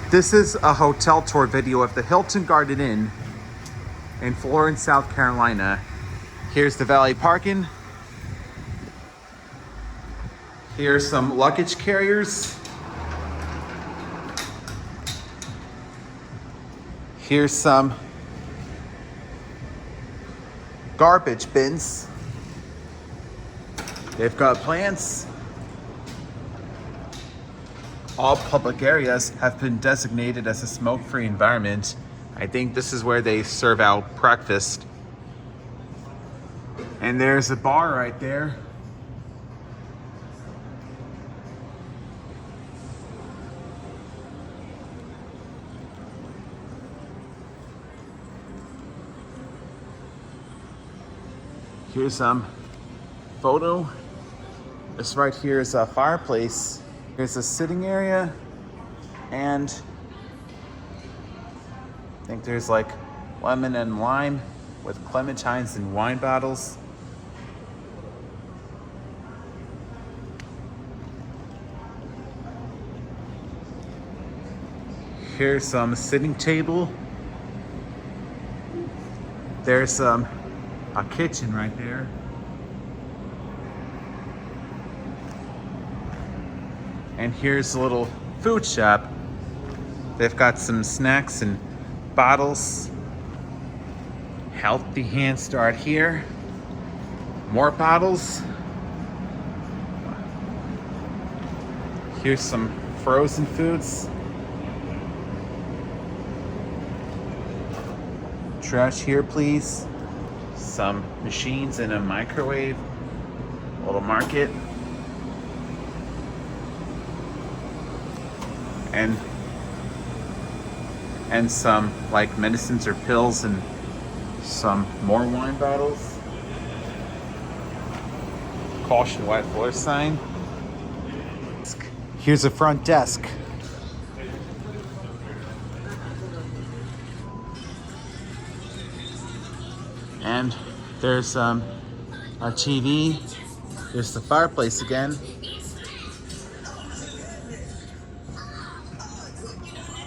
This is a hotel tour video of the Hilton Garden Inn in Florence, South Carolina. Here's the valet parking. Here's some luggage carriers. Here's some garbage bins. They've got plants. All public areas have been designated as a smoke-free environment. I think this is where they serve out breakfast. And there's a bar right there. Here's some photo. This right here is a fireplace. Here's a sitting area, and I think there's like lemon and lime with clementines and wine bottles. Here's some sitting table. There's a kitchen right there. And here's a little food shop. They've got some snacks and bottles. Healthy Hand Start here. More bottles. Here's some frozen foods. Trash here, please. Some machines and a microwave. Little market. And some like medicines or pills and some more wine bottles. Caution wet floor sign. Here's a front desk. And there's a TV. There's the fireplace again.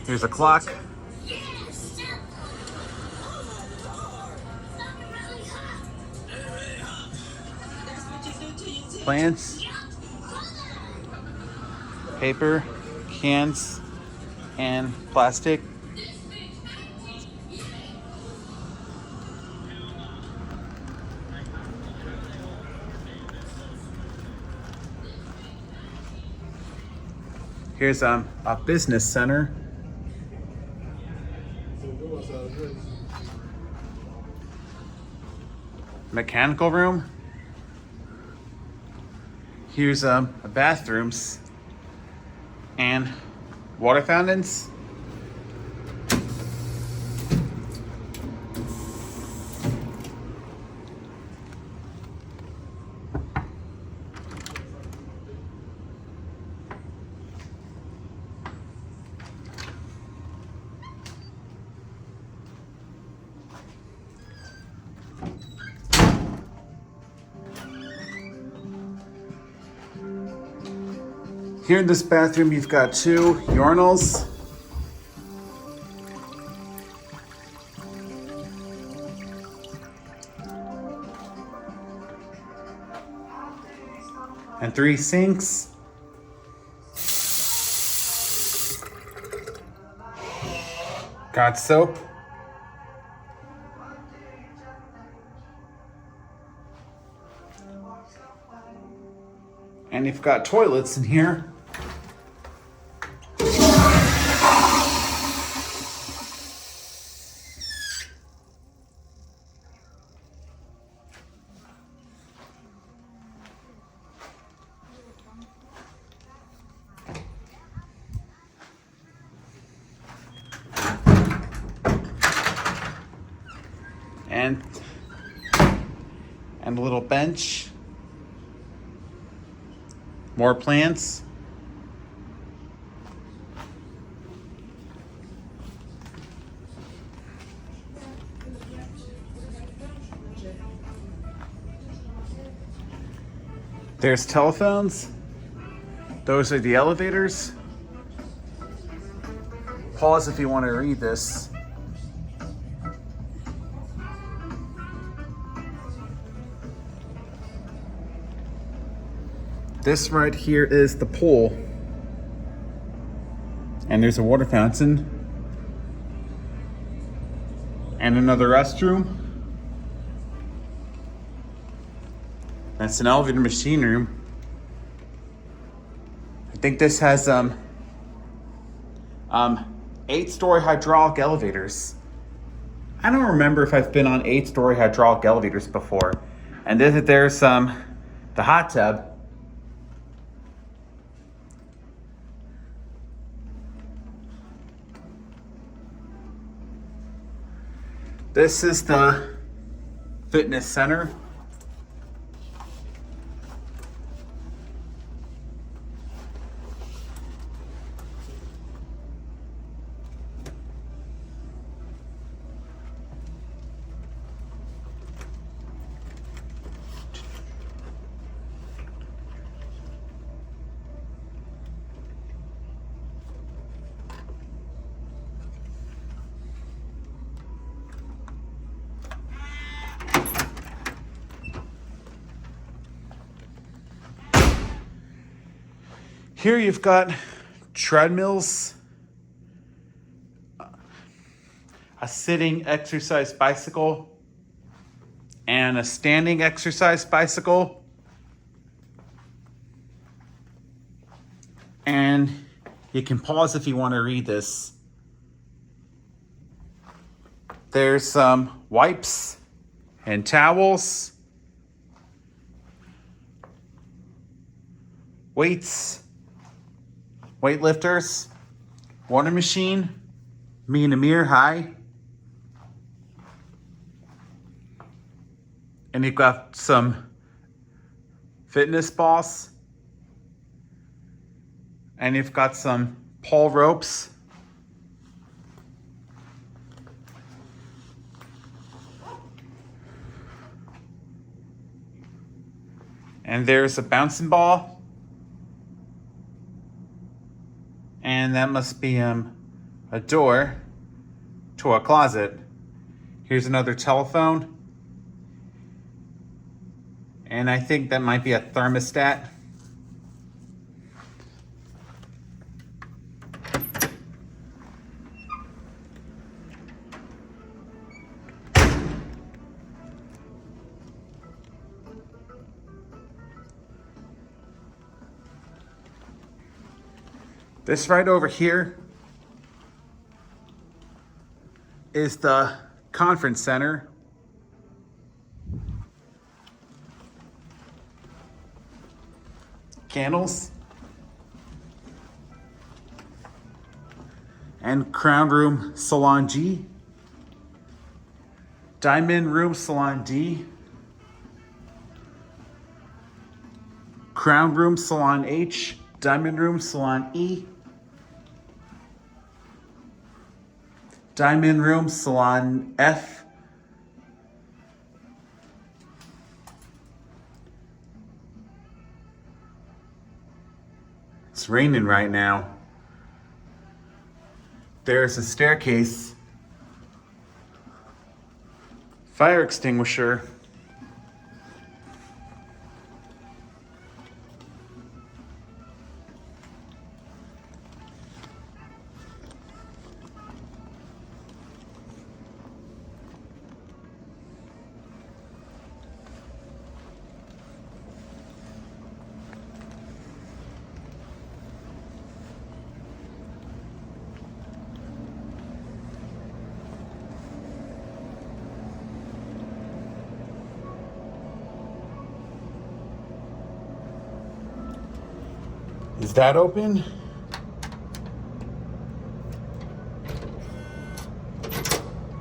Here's a clock. Plants, paper, cans, and plastic. Here's a business center. Mechanical room. Here's bathrooms and water fountains. Here in this bathroom, you've got 2 urinals. And 3 sinks. Got soap. And you've got toilets in here. And a little bench. More plants. There's telephones. Those are the elevators. pause if you want to read this. This right here is the pool. And there's a water fountain. And another restroom. That's an elevator machine room. I think this has 8-story hydraulic elevators. I don't remember if I've been on 8-story hydraulic elevators before. And there's the hot tub. This is the fitness center. Here you've got treadmills, a sitting exercise bicycle, and a standing exercise bicycle. And you can pause if you want to read this. There's some wipes and towels, weights, weightlifters, water machine, me and Amir, hi. And you've got some fitness balls. And you've got some pole ropes. And there's a bouncing ball. And that must be a door to a closet. Here's another telephone. And I think that might be a thermostat. This right over here is the conference center. Candles. And Crown Room Salon G. Diamond Room Salon D. Crown Room Salon H. Diamond Room Salon E. Diamond Room Salon F. It's raining right now. There's a staircase, fire extinguisher, Is that open?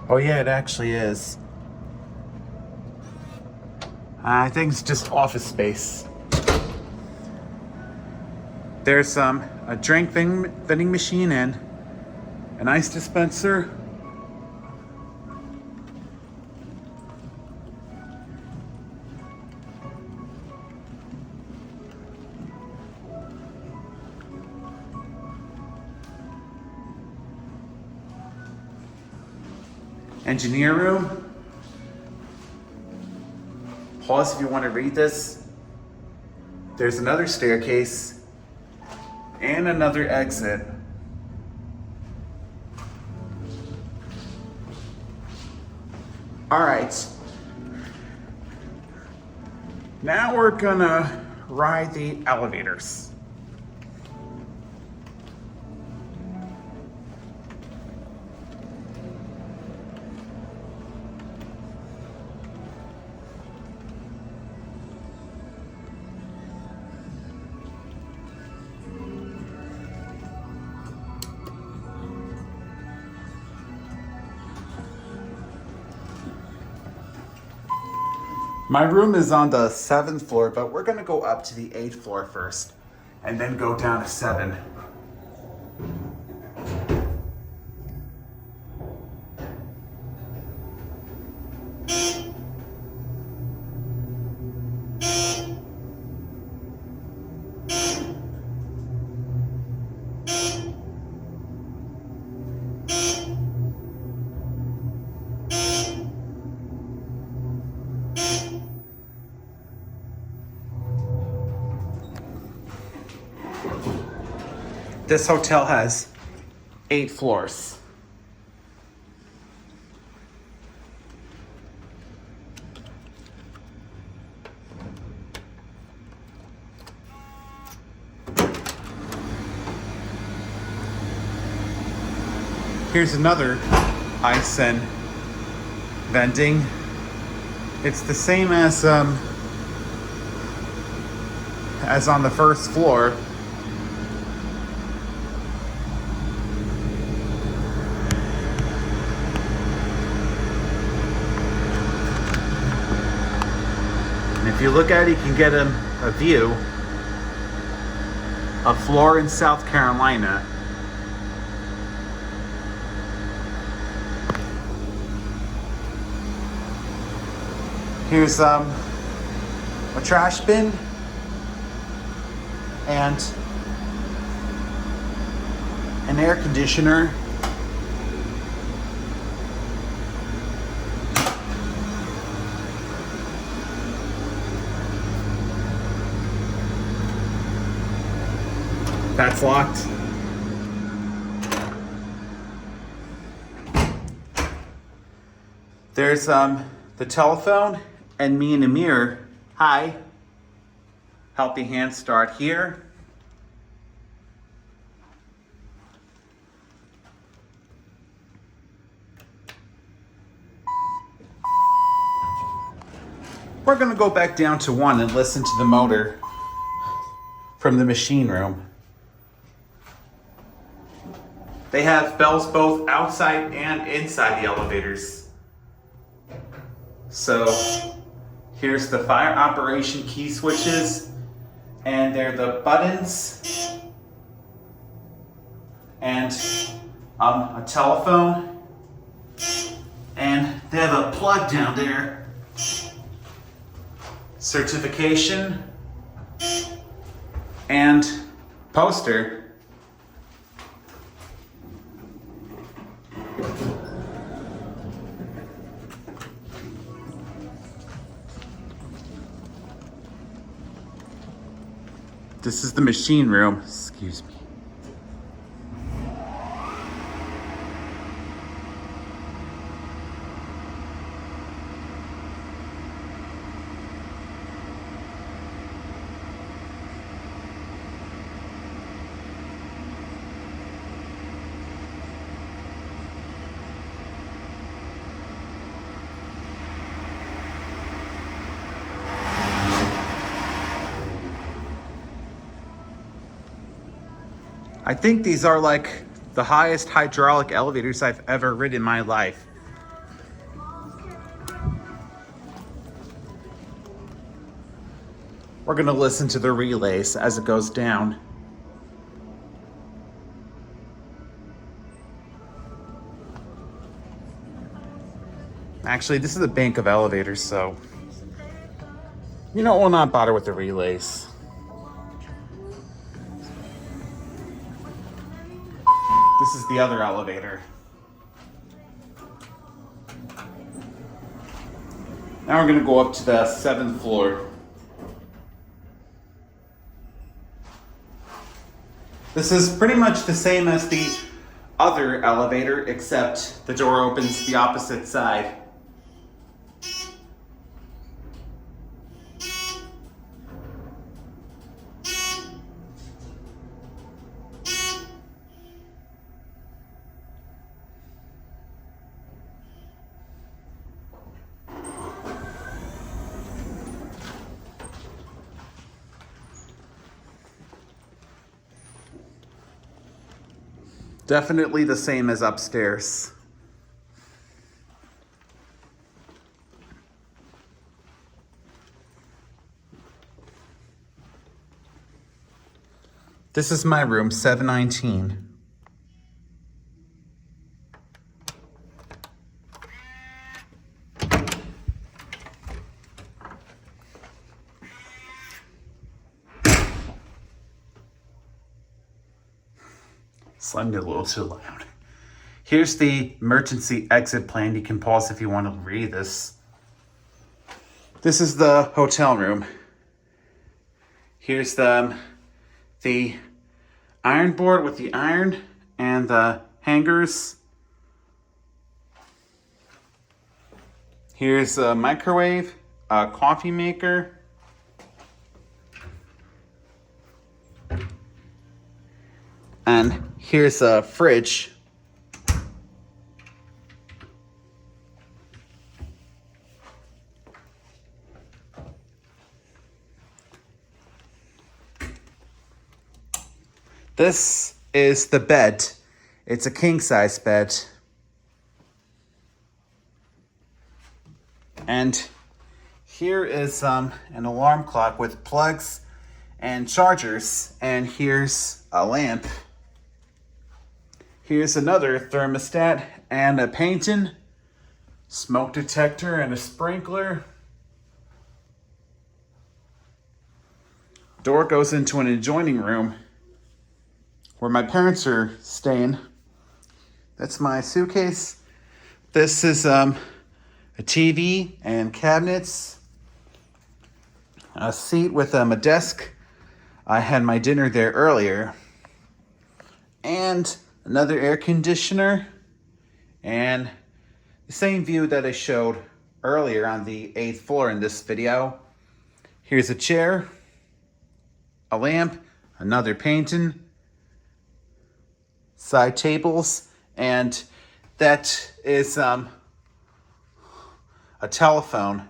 Oh yeah, it actually is. I think it's just office space. There's a drink vending machine and an ice dispenser. engineer room. Pause if you want to read this. There's another staircase and another exit. All right. Now we're gonna ride the elevators. My room is on the 7th floor, but we're gonna go up to the 8th floor first and then go down to 7. This hotel has 8 floors. Here's another ice and vending. It's the same as on the first floor. If you look at it, you can get a view of Florence, South Carolina. Here's a trash bin and an air conditioner. That's locked. There's the telephone and me in a mirror. Hi. Helping hand start here. We're gonna go back down to 1 and listen to the motor from the machine room. They have bells both outside and inside the elevators. So here's the fire operation key switches, and they're the buttons and a telephone, and they have a plug down there. Certification and poster. This is the machine room. Excuse me. I think these are like the highest hydraulic elevators I've ever ridden in my life. We're gonna listen to the relays as it goes down. Actually, this is a bank of elevators, so we'll not bother with the relays. This is the other elevator. Now we're gonna go up to the 7th floor. This is pretty much the same as the other elevator, except the door opens the opposite side. Definitely the same as upstairs. This is my room, 719. Slammed it a little too loud. Here's the emergency exit plan. You can pause if you want to read this. This is the hotel room. Here's the iron board with the iron and the hangers. Here's a microwave, a coffee maker. And here's a fridge. This is the bed. It's a king-size bed. And here is an alarm clock with plugs and chargers. And here's a lamp. Here's another thermostat and a painting, smoke detector and a sprinkler. Door goes into an adjoining room where my parents are staying. That's my suitcase. This is a TV and cabinets, a seat with a desk. I had my dinner there earlier. And another air conditioner, and the same view that I showed earlier on the 8th floor in this video. Here's a chair, a lamp, another painting, side tables, and that is a telephone.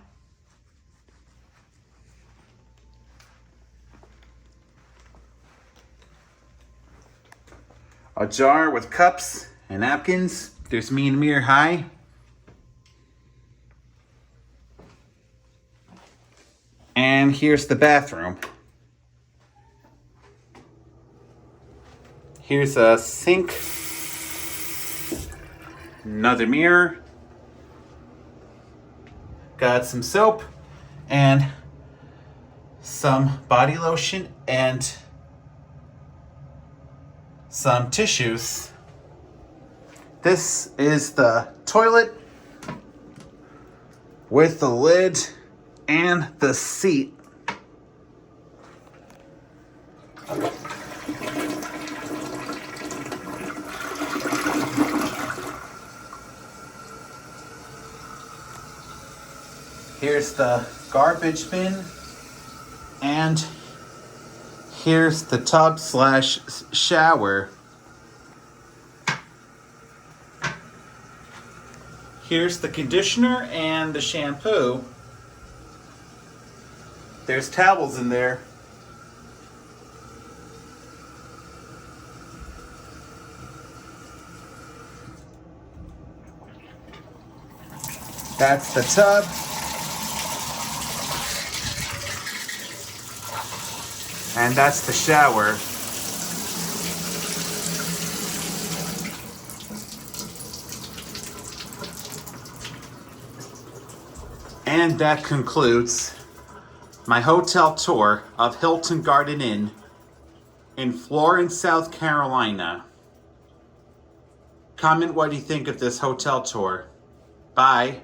A jar with cups and napkins. There's me and Mir high. And here's the bathroom. Here's a sink. Another mirror. Got some soap and some body lotion and some tissues. This is the toilet with the lid and the seat. Here's the garbage bin, and here's the tub slash shower. Here's the conditioner and the shampoo. There's towels in there. That's the tub. And that's the shower. And that concludes my hotel tour of Hilton Garden Inn in Florence, South Carolina. Comment what you think of this hotel tour. Bye.